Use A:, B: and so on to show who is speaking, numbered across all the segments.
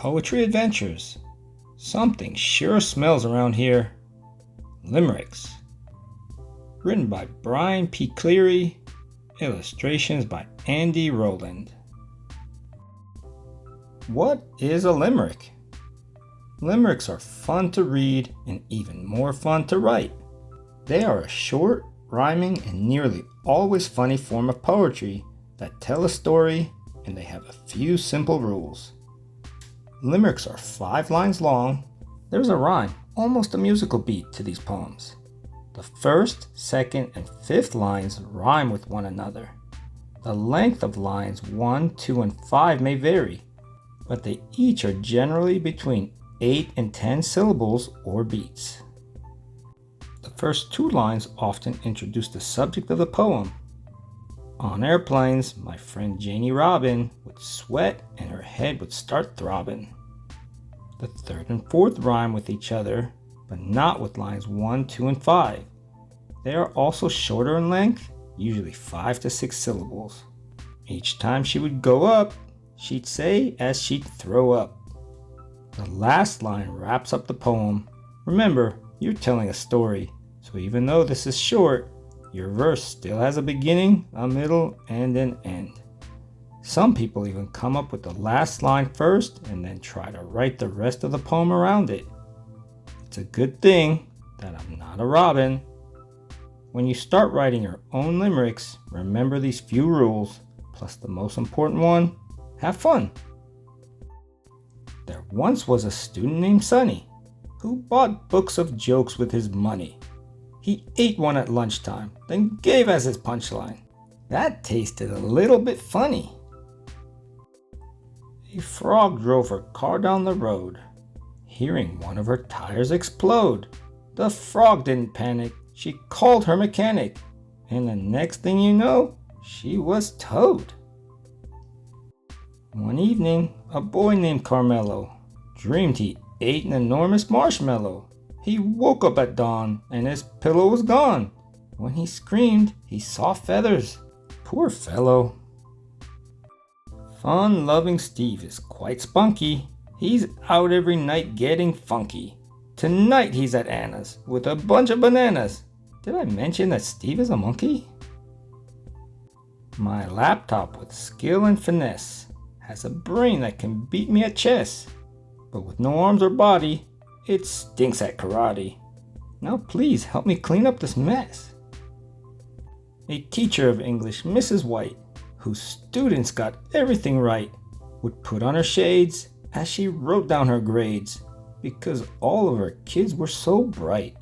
A: Poetry Adventures. Something sure smells around here. Limericks. Written by Brian P. Cleary. Illustrations by Andy Rowland. What is a limerick? Limericks are fun to read and even more fun to write. They are a short, rhyming, and nearly always funny form of poetry that tell a story, and they have a few simple rules. Limericks are 5 lines long. There's a rhyme, almost a musical beat to these poems. The first, second, and fifth lines rhyme with one another. The length of lines 1, 2, and 5 may vary, but they each are generally between 8 and 10 syllables or beats. The first 2 lines often introduce the subject of the poem. On airplanes, my friend Janie Robin would sweat and her head would start throbbing. The third and fourth rhyme with each other, but not with lines 1, 2, and 5. They are also shorter in length, usually 5 to 6 syllables. Each time she would go up, she'd say as she'd throw up. The last line wraps up the poem. Remember, you're telling a story, so even though this is short, your verse still has a beginning, a middle, and an end. Some people even come up with the last line first and then try to write the rest of the poem around it. It's a good thing that I'm not a Robin. When you start writing your own limericks, remember these few rules, plus the most important one, have fun. There once was a student named Sonny who bought books of jokes with his money. He ate one at lunchtime, then gave as his punchline. That tasted a little bit funny. A frog drove her car down the road, hearing one of her tires explode. The frog didn't panic, she called her mechanic, and the next thing you know, she was towed. One evening, a boy named Carmelo dreamed he ate an enormous marshmallow. He woke up at dawn and his pillow was gone. When he screamed, he saw feathers. Poor fellow. Fun-loving Steve is quite spunky. He's out every night getting funky. Tonight he's at Anna's with a bunch of bananas. Did I mention that Steve is a monkey? My laptop with skill and finesse has a brain that can beat me at chess, but with no arms or body, it stinks at karate. Now please help me clean up this mess. A teacher of English, Mrs. White, whose students got everything right, would put on her shades as she wrote down her grades because all of her kids were so bright.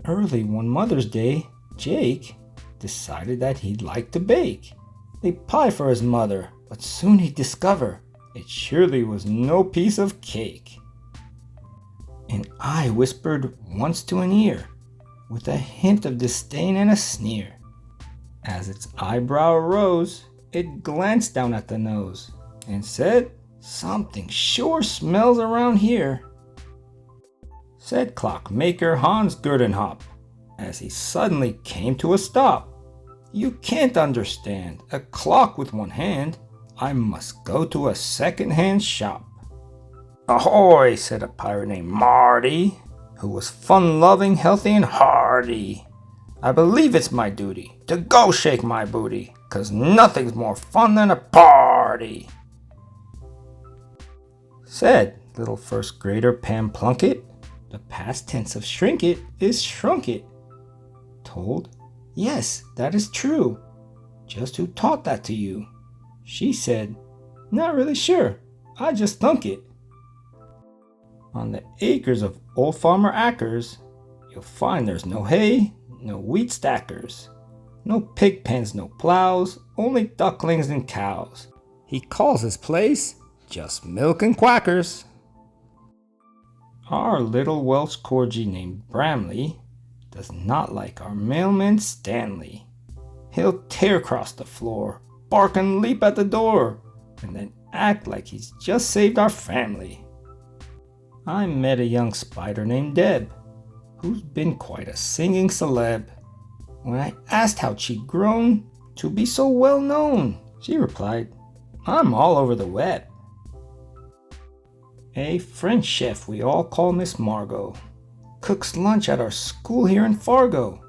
A: Early one Mother's Day, Jake decided that he'd like to bake a pie for his mother, but soon he'd discover it surely was no piece of cake. An eye whispered once to an ear, with a hint of disdain and a sneer. As its eyebrow arose, it glanced down at the nose and said, "Something sure smells around here." Said clockmaker Hans Gurdenhop, as he suddenly came to a stop. "You can't understand a clock with one hand. I must go to a second-hand shop." "Ahoy," said a pirate named Marty, who was fun-loving, healthy, and hardy. "I believe it's my duty to go shake my booty, 'cause nothing's more fun than a party." Said little first grader Pam Plunkett, "The past tense of shrink it is shrunk it." Told, "Yes, that is true. Just who taught that to you?" She said, "Not really sure. I just thunk it." On the acres of old Farmer Ackers, you'll find there's no hay, no wheat stackers, no pig pens, no plows, only ducklings and cows. He calls his place just milk and quackers. Our little Welsh corgi named Bramley does not like our mailman Stanley. He'll tear across the floor, bark and leap at the door, and then act like he's just saved our family. I met a young spider named Deb, who's been quite a singing celeb. When I asked how she'd grown to be so well known, she replied, "I'm all over the web." A French chef we all call Miss Margot cooks lunch at our school here in Fargo,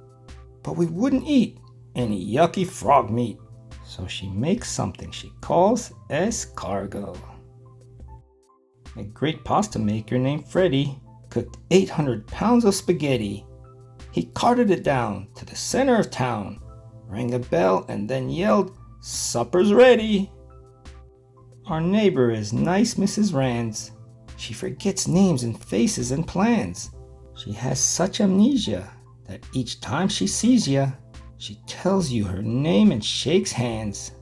A: but we wouldn't eat any yucky frog meat, so she makes something she calls escargot. A great pasta maker named Freddy cooked 800 pounds of spaghetti. He carted it down to the center of town, rang a bell, and then yelled, "Supper's ready!" Our neighbor is nice Mrs. Rands. She forgets names and faces and plans. She has such amnesia that each time she sees ya, she tells you her name and shakes hands.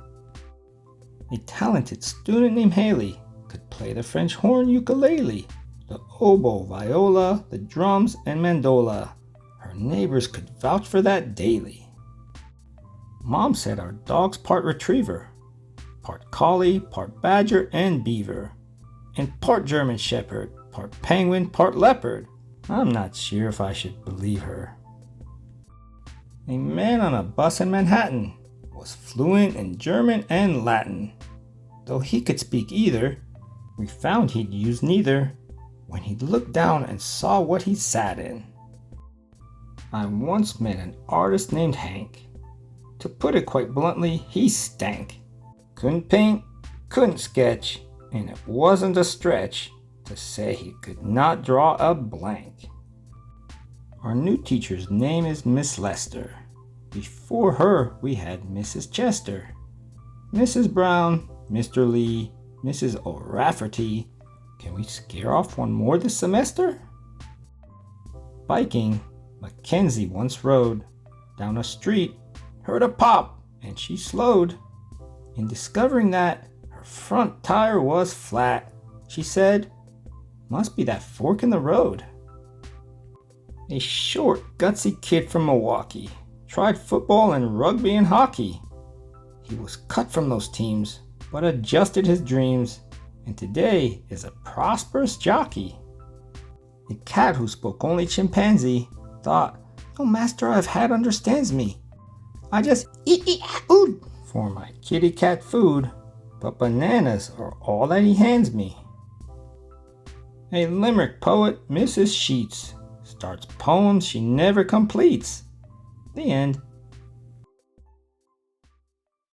A: A talented student named Haley could play the French horn ukulele, the oboe, viola, the drums, and mandola. Her neighbors could vouch for that daily. Mom said our dog's part retriever, part collie, part badger and beaver, and part German shepherd, part penguin, part leopard. I'm not sure if I should believe her. A man on a bus in Manhattan was fluent in German and Latin. Though he could speak either, we found he'd use neither when he looked down and saw what he sat in. I once met an artist named Hank. To put it quite bluntly, he stank. Couldn't paint, couldn't sketch, and it wasn't a stretch to say he could not draw a blank. Our new teacher's name is Miss Lester. Before her, we had Mrs. Chester, Mrs. Brown, Mr. Lee, Mrs. O'Rafferty. Can we scare off one more this semester? Biking, Mackenzie once rode down a street, heard a pop, and she slowed. In discovering that her front tire was flat, she said, "Must be that fork in the road." A short, gutsy kid from Milwaukee tried football and rugby and hockey. He was cut from those teams, but adjusted his dreams, and today is a prosperous jockey. A cat who spoke only chimpanzee thought, "No master I've had understands me. I just eat food for my kitty cat food, but bananas are all that he hands me." A Limerick poet, Mrs. Sheets, starts poems she never completes. The end.